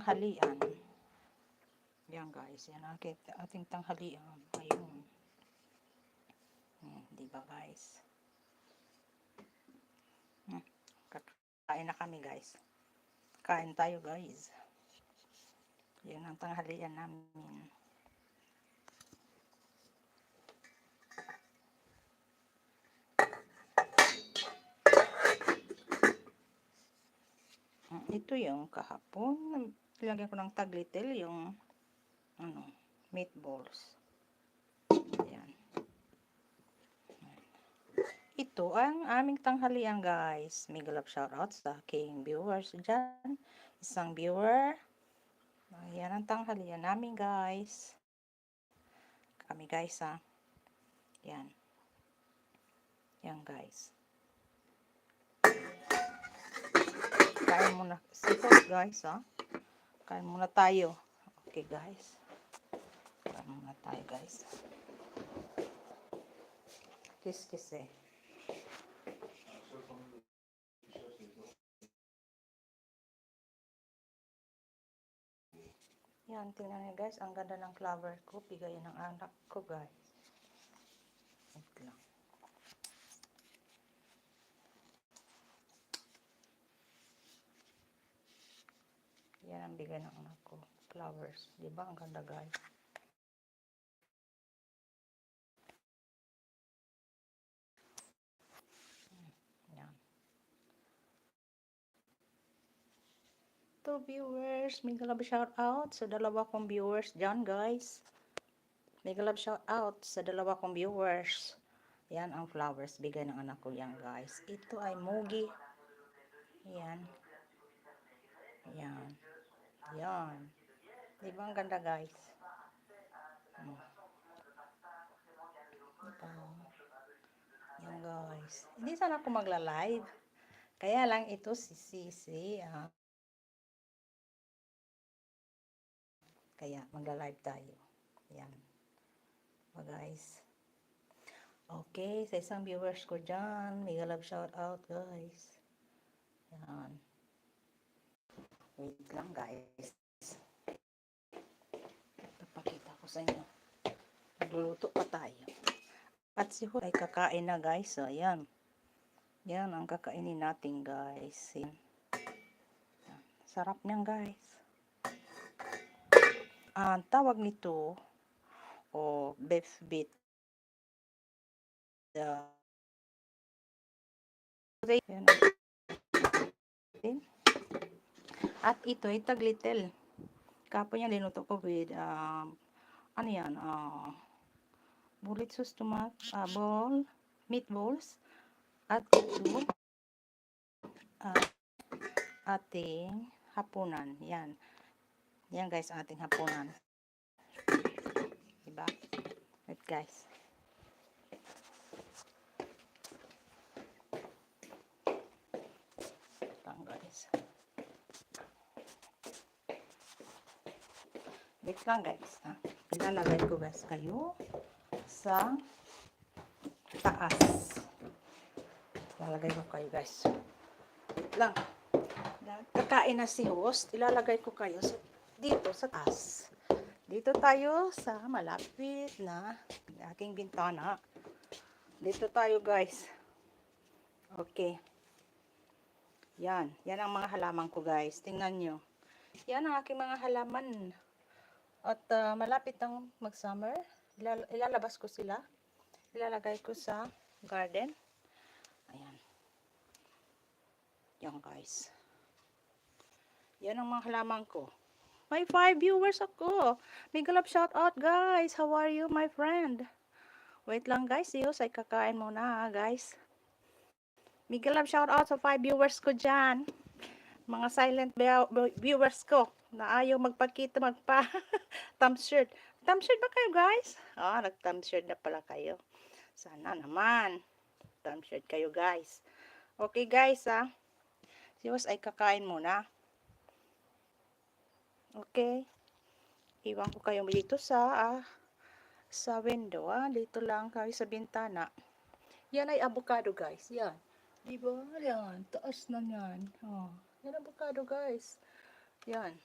tanghalian. Yan guys, yan ating tanghalian. Ayun. Di ba guys? Kakain na kami guys. Kain tayo guys. Yan ang tanghalian namin. Ito yung kahapon. Lagyan ko ng taglitel yung meatballs. Ayan. Ito ang aming tanghalian guys. Mega love shoutout sa aking viewers dyan. Isang viewer. Ayan ang tanghalian namin guys. Kami guys ha. Yan. Yan guys. Kain muna. Sipos guys ha. Kain muna tayo. Okay guys. Kain muna tayo guys. Kiss eh. Yan, tingnan niyo guys. Ang ganda ng flower ko. Bigayan ng anak ko guys. Wait lang. Yan ang bigay ng anak ko. Flowers. Diba? Ang ganda guys. Yan. To viewers, mega love shout out sa dalawa kong viewers dyan guys. Mega love shout out sa dalawa kong viewers. Yan ang flowers. Bigay ng anak ko yan guys. Ito ay mugi. Yan. Yan. Yan. Diba ang ganda guys? Diba? Yan guys. Hindi sana ako magla-live. Kaya lang ito si Sisi. Kaya magla-live tayo. Yan. Diba guys? Okay. Sa isang viewers ko dyan. Mega love shout out guys. Yan. Wait lang guys. Papakita ko sa inyo. Nagluluto pa tayo. At si Hoy ay kakain na guys. So, ayan. Yan ang kakainin natin guys. Yan. Sarap niyan guys. Ang tawag nito beef bit. Yan. At ito ay taglitel. Kapon yan linuto ko with ano yan, bulit sauce tomat, meatballs, at ito, ating hapunan. Yan. Yan guys, ating hapunan. Diba? Wait guys. Lang guys. Wait lang guys. Ilalagay ko guys kayo sa taas. Ilalagay ko kayo guys. Wait lang. Kakain na si host. Ilalagay ko kayo dito sa taas. Dito tayo sa malapit na aking bintana. Dito tayo guys. Okay. Yan. Yan ang mga halaman ko guys. Tingnan nyo. Yan ang aking mga halaman. At malapit ang mag-summer. Ilalabas ko sila. Ilalagay ko sa garden. Ayan. Yan guys. Yan ang mga halaman ko. May 5 viewers ako. Mega love shout out guys. How are you my friend? Wait lang guys. Siyos ay kakain muna guys. Mega love shout out sa 5 viewers ko dyan. Mga silent viewers ko na ayaw magpakita, thumb shirt. Thumb shirt ba kayo guys? Nag-thumb shirt na pala kayo. Sana naman. Thumb shirt kayo guys. Okay guys Siyos ay kakain muna. Okay. Iwan ko kayo dito sa window. Dito lang kayo sa bintana. Yan ay avocado guys. Yan. Diba? Yan. Taas na yan. Yan avocado guys. Yan.